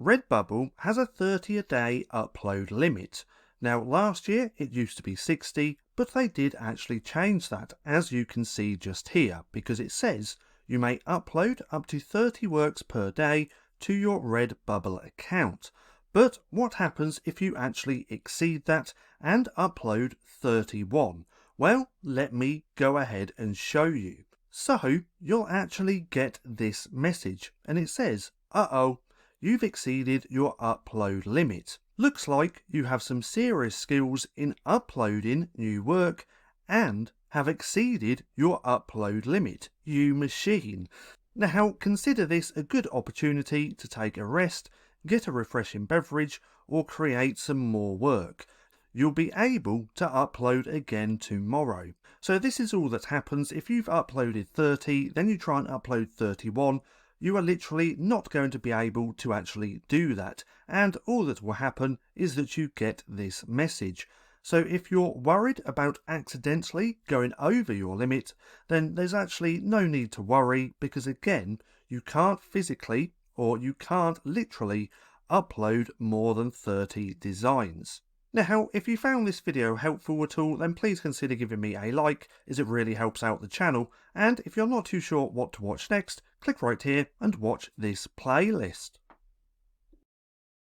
Redbubble has a 30 a day upload limit. Now last year it used to be 60, but they did actually change that, as you can see just here, because it says you may upload up to 30 works per day to your Redbubble account. But what happens if you actually exceed that and upload 31? Well, let me go ahead and show you. So you'll actually get this message and it says, uh-oh, you've exceeded your upload limit. Looks like you have some serious skills in uploading new work and have exceeded your upload limit, you machine. Now consider this a good opportunity to take a rest, get a refreshing beverage, or create some more work. You'll be able to upload again tomorrow. So this is all that happens if you've uploaded 30, then you try and upload 31. You are literally not going to be able to actually do that, and all that will happen is that you get this message. So if you're worried about accidentally going over your limit, then there's actually no need to worry, because again, you can't physically or you can't literally upload more than 30 designs. Now, if you found this video helpful at all, then please consider giving me a like, as it really helps out the channel, and if you're not too sure what to watch next, click right here and watch this playlist.